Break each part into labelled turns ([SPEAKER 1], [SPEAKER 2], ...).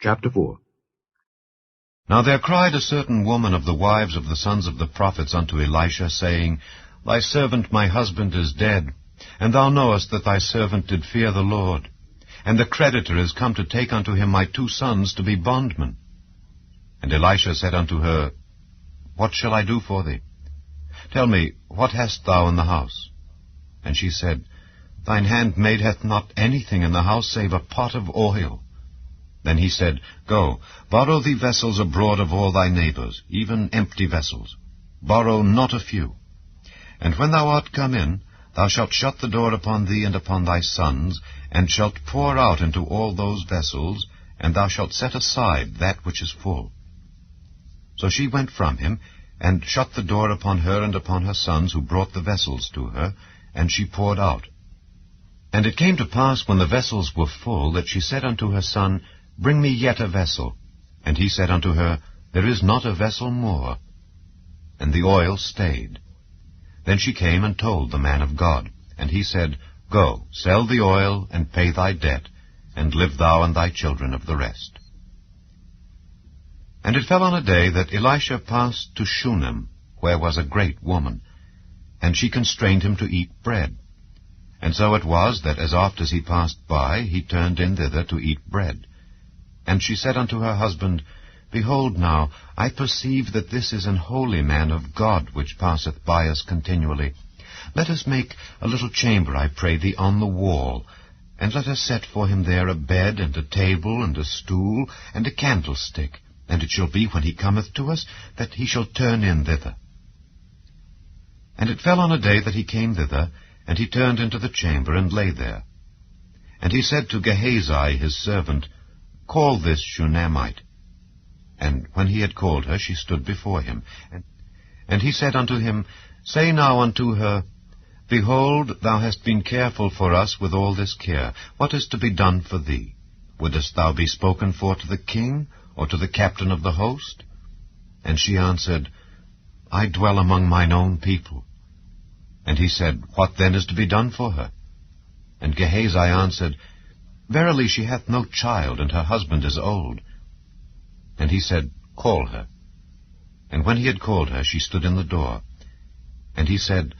[SPEAKER 1] Chapter 4.
[SPEAKER 2] Now there cried a certain woman of the wives of the sons of the prophets unto Elisha, saying, Thy servant my husband is dead, and thou knowest that thy servant did fear the Lord. And the creditor is come to take unto him my 2 sons to be bondmen. And Elisha said unto her, What shall I do for thee? Tell me, what hast thou in the house? And she said, Thine handmaid hath not anything in the house save a pot of oil. Then he said, Go, borrow thee vessels abroad of all thy neighbors, even empty vessels. Borrow not a few. And when thou art come in, thou shalt shut the door upon thee and upon thy sons, and shalt pour out into all those vessels, and thou shalt set aside that which is full. So she went from him, and shut the door upon her and upon her sons, who brought the vessels to her, and she poured out. And it came to pass, when the vessels were full, that she said unto her son, Bring me yet a vessel. And he said unto her, There is not a vessel more. And the oil stayed. Then she came and told the man of God. And he said, Go, sell the oil, and pay thy debt, and live thou and thy children of the rest. And it fell on a day that Elisha passed to Shunem, where was a great woman, and she constrained him to eat bread. And so it was that as oft as he passed by, he turned in thither to eat bread. And she said unto her husband, Behold now, I perceive that this is an holy man of God, which passeth by us continually. Let us make a little chamber, I pray thee, on the wall, and let us set for him there a bed, and a table, and a stool, and a candlestick. And it shall be, when he cometh to us, that he shall turn in thither. And it fell on a day that he came thither, and he turned into the chamber, and lay there. And he said to Gehazi his servant, Call this Shunammite. And when he had called her, she stood before him. And he said unto him, Say now unto her, Behold, thou hast been careful for us with all this care. What is to be done for thee? Wouldest thou be spoken for to the king, or to the captain of the host? And she answered, I dwell among mine own people. And he said, What then is to be done for her? And Gehazi answered, Verily she hath no child, and her husband is old. And he said, Call her. And when he had called her, she stood in the door. And he said,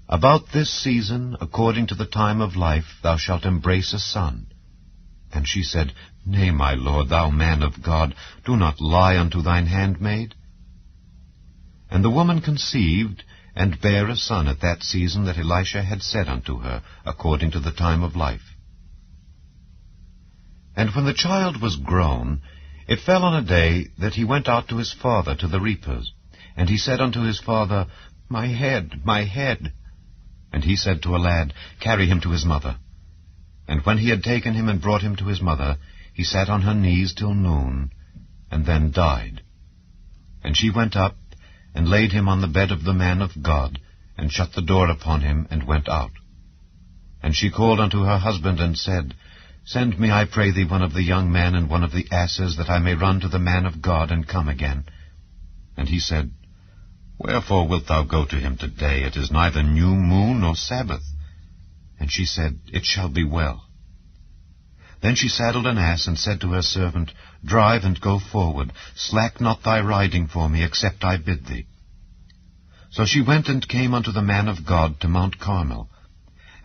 [SPEAKER 2] About this season, according to the time of life, thou shalt embrace a son. And she said, Nay, my lord, thou man of God, do not lie unto thine handmaid. And the woman conceived, and bare a son at that season that Elisha had said unto her, according to the time of life. And when the child was grown, it fell on a day that he went out to his father to the reapers. And he said unto his father, My head, my head. And he said to a lad, Carry him to his mother. And when he had taken him and brought him to his mother, he sat on her knees till noon, and then died. And she went up, and laid him on the bed of the man of God, and shut the door upon him, and went out. And she called unto her husband, and said, Send me, I pray thee, one of the young men and one of the asses, that I may run to the man of God, and come again. And he said, Wherefore wilt thou go to him today? It is neither new moon nor Sabbath. And she said, It shall be well. Then she saddled an ass, and said to her servant, Drive and go forward, slack not thy riding for me, except I bid thee. So she went and came unto the man of God to Mount Carmel.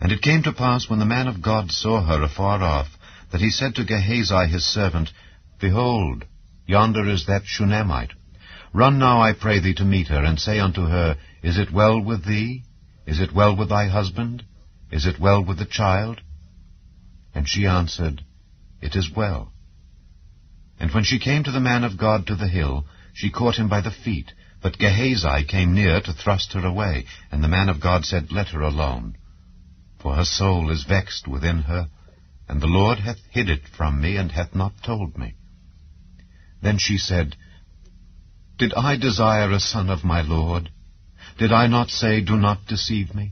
[SPEAKER 2] And it came to pass, when the man of God saw her afar off, that he said to Gehazi his servant, Behold, yonder is that Shunammite. Run now, I pray thee, to meet her, and say unto her, Is it well with thee? Is it well with thy husband? Is it well with the child? And she answered, It is well. And when she came to the man of God to the hill, she caught him by the feet. But Gehazi came near to thrust her away. And the man of God said, Let her alone. For her soul is vexed within her, and the Lord hath hid it from me, and hath not told me. Then she said, Did I desire a son of my Lord? Did I not say, Do not deceive me?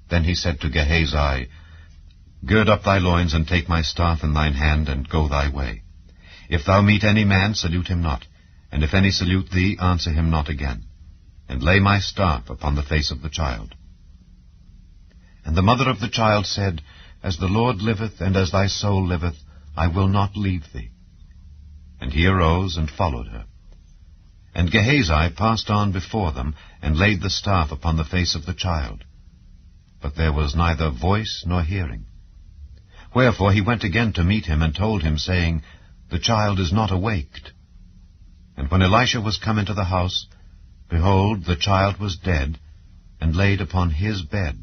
[SPEAKER 2] Then he said to Gehazi, Gird up thy loins, and take my staff in thine hand, and go thy way. If thou meet any man, salute him not, and if any salute thee, answer him not again. And lay my staff upon the face of the child. And the mother of the child said, As the Lord liveth, and as thy soul liveth, I will not leave thee. And he arose and followed her. And Gehazi passed on before them, and laid the staff upon the face of the child. But there was neither voice nor hearing. Wherefore he went again to meet him, and told him, saying, The child is not awaked. And when Elisha was come into the house, behold, the child was dead, and laid upon his bed.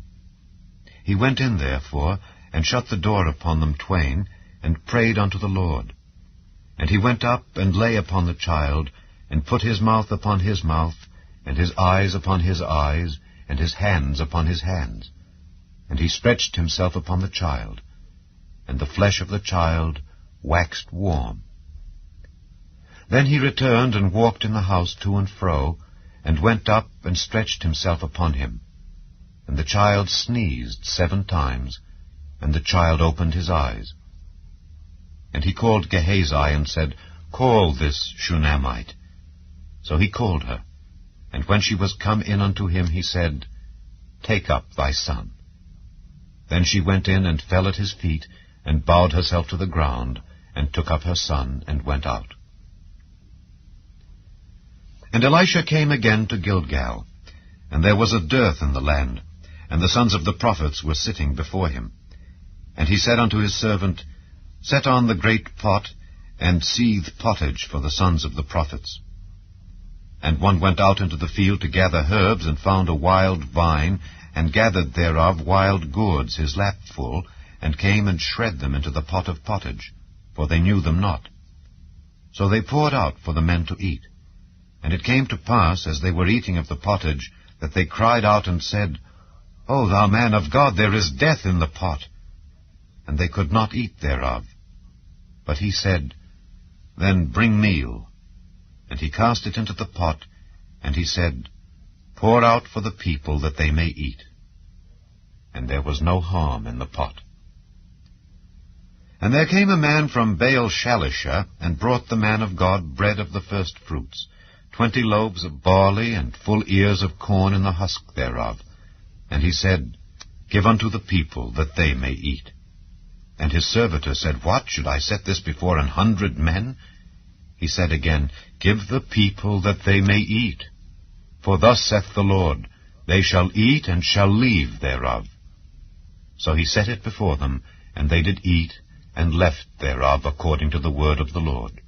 [SPEAKER 2] He went in therefore, and shut the door upon them twain, and prayed unto the Lord. And he went up, and lay upon the child, and put his mouth upon his mouth, and his eyes upon his eyes, and his hands upon his hands. And he stretched himself upon the child, and the flesh of the child waxed warm. Then he returned and walked in the house to and fro, and went up and stretched himself upon him. And the child sneezed 7 times, and the child opened his eyes. And he called Gehazi, and said, Call this Shunammite. So he called her. And when she was come in unto him, he said, Take up thy son. Then she went in and fell at his feet, and bowed herself to the ground, and took up her son, and went out. And Elisha came again to Gilgal, and there was a dearth in the land, and the sons of the prophets were sitting before him. And he said unto his servant, Set on the great pot, and seethe pottage for the sons of the prophets. And one went out into the field to gather herbs, and found a wild vine, and gathered thereof wild gourds his lap full, and came and shred them into the pot of pottage, for they knew them not. So they poured out for the men to eat. And it came to pass, as they were eating of the pottage, that they cried out and said, O thou man of God, there is death in the pot. And they could not eat thereof. But he said, Then bring meal. And he cast it into the pot, and he said, Pour out for the people that they may eat. And there was no harm in the pot. And there came a man from Baal-Shalisha, and brought the man of God bread of the first fruits, 20 loaves of barley, and full ears of corn in the husk thereof. And he said, Give unto the people, that they may eat. And his servitor said, What, should I set this before 100 men? He said again, Give the people, that they may eat. For thus saith the Lord, They shall eat, and shall leave thereof. So he set it before them, and they did eat, and left thereof according to the word of the Lord.